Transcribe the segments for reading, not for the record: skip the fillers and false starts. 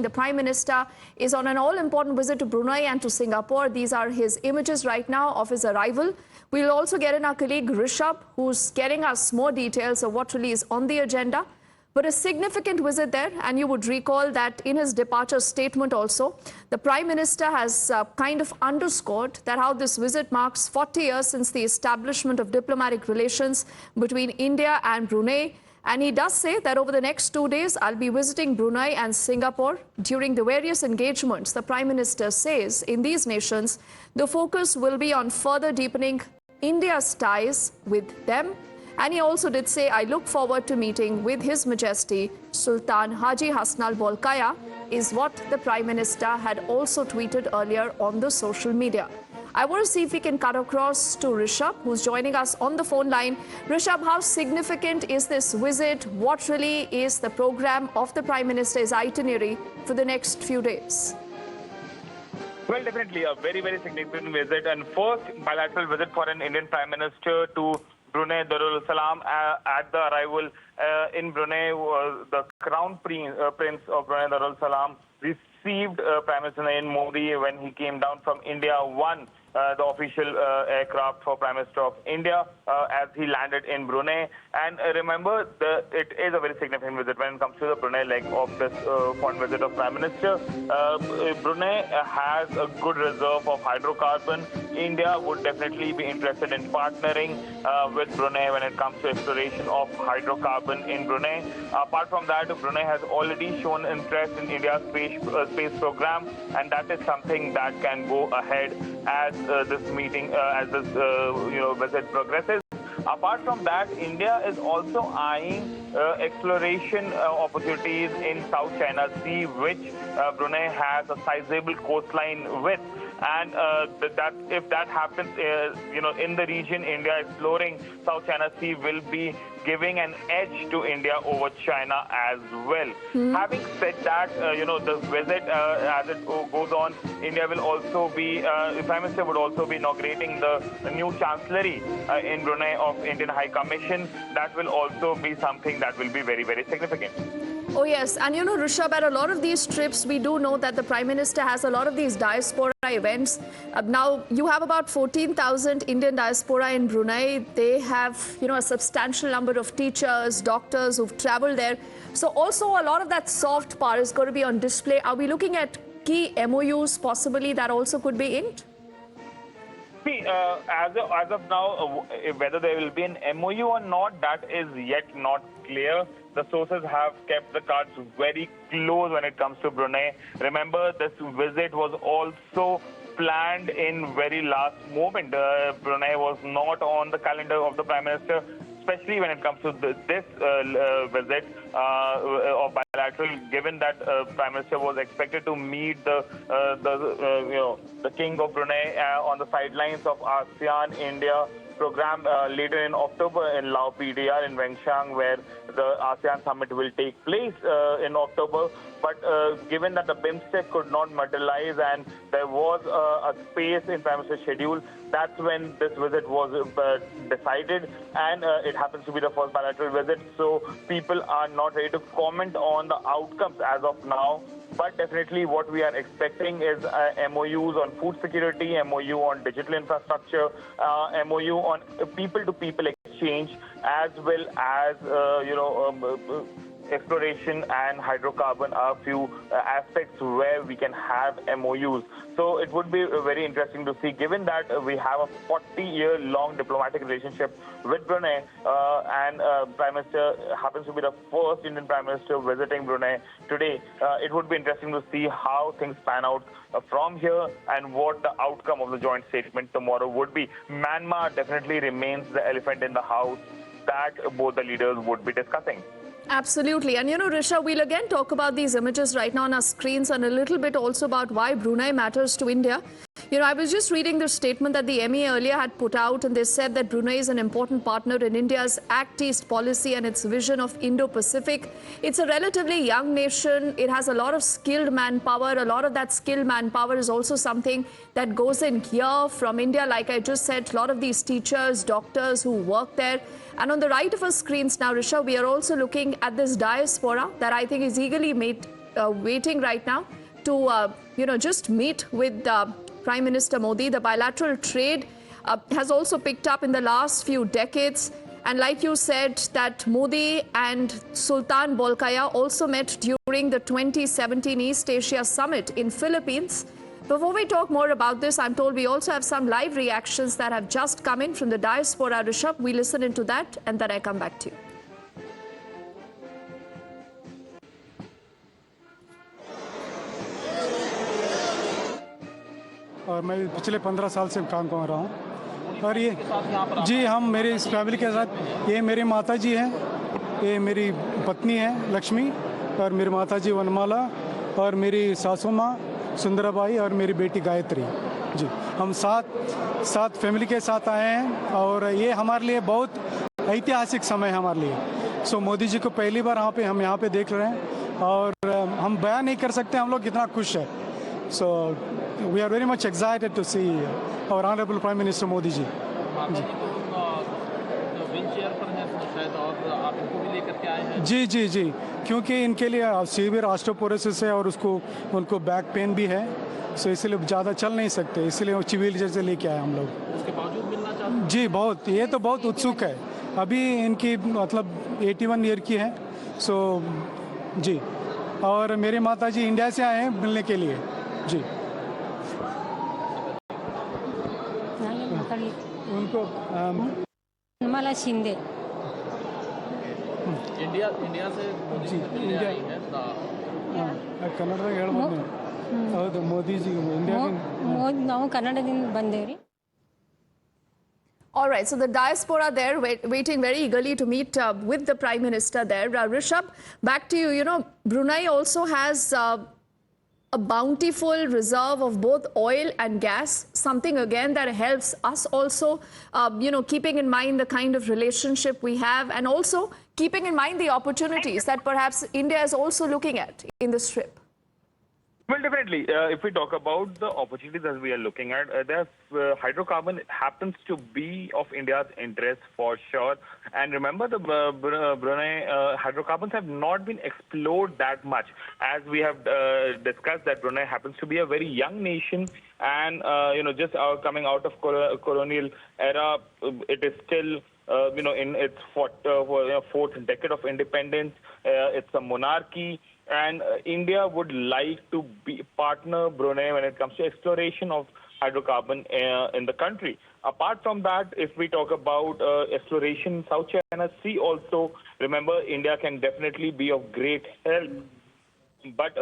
The Prime Minister is on an all-important visit to Brunei and to Singapore. These are his images right now of his arrival. We'll also get in our colleague Rishabh, who's getting us more details of what really is on the agenda. But a significant visit there, and you would recall that in his departure statement also, the Prime Minister has kind of underscored that how this visit marks 40 years since the establishment of diplomatic relations between India and Brunei. And he does say that over the next 2 days, I'll be visiting Brunei and Singapore. During the various engagements, the Prime Minister says in these nations, the focus will be on further deepening India's ties with them. And he also did say, I look forward to meeting with His Majesty Sultan Haji Hassanal Bolkiah, is what the Prime Minister had also tweeted earlier on the social media. I want to see if we can cut across to Rishabh, who's joining us on the phone line. Rishabh, how significant is this visit? What really is the program of the Prime Minister's itinerary for the next few days? Well, definitely a very, very significant visit, and first bilateral visit for an Indian Prime Minister to Brunei Darussalam. At the arrival in Brunei, the Crown Prince of Brunei Darussalam received Prime Minister Narendra Modi when he came down from India, the official aircraft for Prime Minister of India as he landed in Brunei. And remember, it is a very significant visit when it comes to the Brunei leg of this foreign visit of Prime Minister. Brunei has a good reserve of hydrocarbon. India would definitely be interested in partnering with Brunei when it comes to exploration of hydrocarbon in Brunei. Apart from that, Brunei has already shown interest in India's space program, and that is something that can go ahead as this visit progresses. Apart from that, India is also eyeing exploration opportunities in South China Sea, which Brunei has a sizable coastline with. And if that happens, in the region, India exploring South China Sea will be giving an edge to India over China as well. Having said that, the visit, as it goes on, India will also be, the Prime Minister would also be inaugurating the new Chancellery in Brunei of Indian High Commission. That will also be something that will be very, very significant. Oh, yes. And, Rishabh, at a lot of these trips, we do know that the Prime Minister has a lot of these diaspora events. Now, you have about 14,000 Indian diaspora in Brunei. They have, a substantial number of teachers, doctors who've traveled there. So also a lot of that soft power is going to be on display. Are we looking at key MOUs possibly that also could be inked? See, as of now, whether there will be an MOU or not, that is yet not clear. The sources have kept the cards very close when it comes to Brunei. Remember, this visit was also planned in very last moment. Brunei was not on the calendar of the Prime Minister, especially when it comes to this visit of bilateral, given that Prime Minister was expected to meet the King of Brunei on the sidelines of ASEAN-India program later in October in Lao PDR in Wengshang, where the ASEAN summit will take place in October. But given that the BIMSTEC could not materialize and there was a space in Prime Minister's schedule, that's when this visit was decided, and it happens to be the first bilateral visit. So people are not ready to comment on the outcomes as of now. But definitely what we are expecting is MOUs on food security, MOU on digital infrastructure, MOU on people-to-people exchange, as well as, exploration and hydrocarbon are a few aspects where we can have MOUs. So it would be very interesting to see, given that we have a 40-year-long diplomatic relationship with Brunei, and Prime Minister happens to be the first Indian Prime Minister visiting Brunei today. It would be interesting to see how things pan out from here and what the outcome of the joint statement tomorrow would be. Myanmar definitely remains the elephant in the house that both the leaders would be discussing. Absolutely. And, Rishabh, we'll again talk about these images right now on our screens and a little bit also about why Brunei matters to India. I was just reading the statement that the MEA earlier had put out, and they said that Brunei is an important partner in India's Act East policy and its vision of Indo-Pacific. It's a relatively young nation. It has a lot of skilled manpower. A lot of that skilled manpower is also something that goes in here from India. Like I just said, a lot of these teachers, doctors who work there. And on the right of our screens now, Rishabh, we are also looking at this diaspora that I think is eagerly waiting right now to, just meet with Prime Minister Modi. The bilateral trade has also picked up in the last few decades. And like you said, that Modi and Sultan Bolkiah also met during the 2017 East Asia Summit in Philippines. Before we talk more about this, I'm told we also have some live reactions that have just come in from the diaspora. Rishabh, we listen into that and then I come back to you. और मैं पिछले 15 साल से काम कर रहा हूँ और ये जी हम मेरे इस फैमिली के साथ ये मेरी माता जी हैं, ये मेरी पत्नी है लक्ष्मी और मेरी माता जी वनमाला और मेरी सासू माँ सुंदराबाई और मेरी बेटी गायत्री जी। हम सात फैमिली के साथ आए हैं और ये हमारे लिए बहुत ऐतिहासिक समय है हमारे लिए। सो मोदी जी को पहली बार हम यहाँ पे देख रहे हैं और हम बयान नहीं कर सकते हम लोग कितना खुश है। So we are very much excited to see our honourable prime minister Modi ji. जी जी जी, क्योंकि इनके लिए सीवियर ऑस्टियोपोरोसिस है और उनको बैक पेन भी है, सो इसलिए ज़्यादा चल नहीं सकते, इसलिए वो चिविल जैसे लेके आए हम लोग। उसके बावजूद मिलना चाहते जी, बहुत ये तो बहुत उत्सुक है। अभी इनकी मतलब 81 ईयर की है, सो जी। और मेरी माता जी इंडिया से आए हैं मिलने के लिए जी। उनको निर्मला शिंदे इंडिया से जी इंडिया ಕನ್ನಡದಾಗ ಹೇಳ್ಬೋದು ಹೌದು ಮೋದಿ ಜಿ ಇಂಡಿಯಾ ನಾವು ಕನ್ನಡದಿಂದ ಬಂದೇವ್ರಿ. All right, so the diaspora there waiting very eagerly to meet with the Prime Minister there. Rishabh, back to you. You know, Brunei also has a bountiful reserve of both oil and gas, something again that helps us also, keeping in mind the kind of relationship we have and also keeping in mind the opportunities that perhaps India is also looking at in this trip. Well, definitely. If we talk about the opportunities that we are looking at, hydrocarbon happens to be of India's interest for sure. And remember, the Brunei hydrocarbons have not been explored that much. As we have discussed, that Brunei happens to be a very young nation, and just coming out of colonial era, it is still in its fourth decade of independence. It's a monarchy. And India would like to partner Brunei when it comes to exploration of hydrocarbon in the country. Apart from that, if we talk about exploration in South China Sea also, remember India can definitely be of great help. But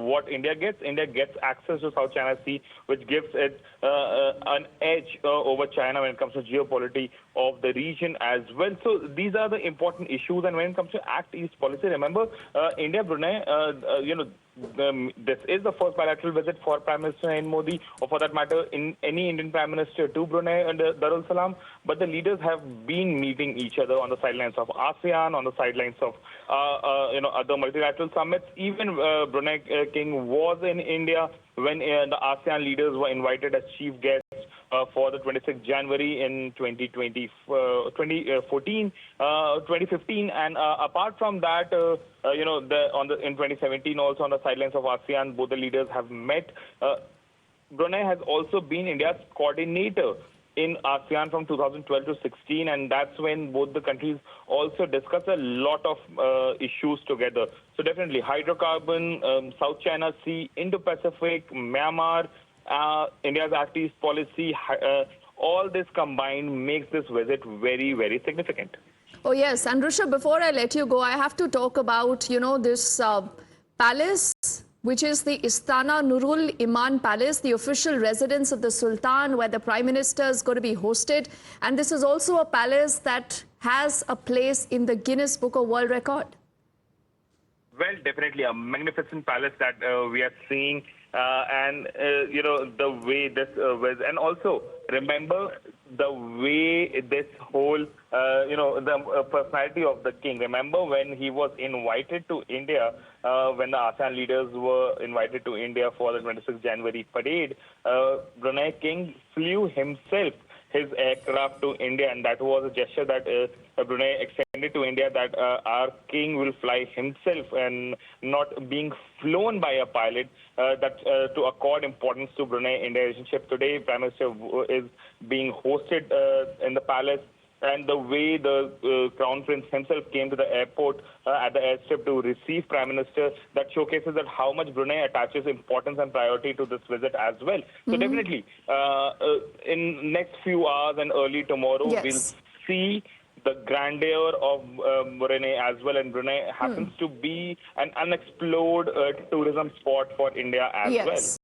what India gets access to South China Sea, which gives it an edge over China when it comes to geopolitics of the region as well. So these are the important issues. And when it comes to Act East policy, remember India-Brunei, this is the first bilateral visit for Prime Minister Narendra Modi, or for that matter, in any Indian Prime Minister to Brunei and Darussalam. But the leaders have been meeting each other on the sidelines of ASEAN, on the sidelines of other multilateral summits. Even Brunei King was in India when the ASEAN leaders were invited as chief guests for the 26th January in 2015. And apart from that, in 2017 also on the sidelines of ASEAN, both the leaders have met. Brunei has also been India's coordinator in ASEAN from 2012 to 16, and that's when both the countries also discuss a lot of issues together. So definitely hydrocarbon, South China Sea, Indo-Pacific, Myanmar, India's Act East policy, all this combined makes this visit very, very significant. Oh yes, and Rishabh, before I let you go, I have to talk about, this palace, which is the Istana Nurul Iman Palace, the official residence of the Sultan, where the Prime Minister is going to be hosted. And this is also a palace that has a place in the Guinness Book of World Record. Well, definitely a magnificent palace that we are seeing, and the way this was, and also remember the way this whole, the personality of the king. Remember when he was invited to India, when the ASEAN leaders were invited to India for the 26th January parade, Brunei King flew himself his aircraft to India, and that was a gesture that Brunei extended to India, that our king will fly himself and not being flown by a pilot, to accord importance to Brunei-India relationship. Today, Prime Minister is being hosted in the palace, and the way the Crown Prince himself came to the airport at the airstrip to receive Prime Minister, that showcases that how much Brunei attaches importance and priority to this visit as well. So definitely, in next few hours and early tomorrow, Yes. we'll see the grandeur of Brunei as well. And Brunei happens to be an unexplored tourism spot for India as well. Yes.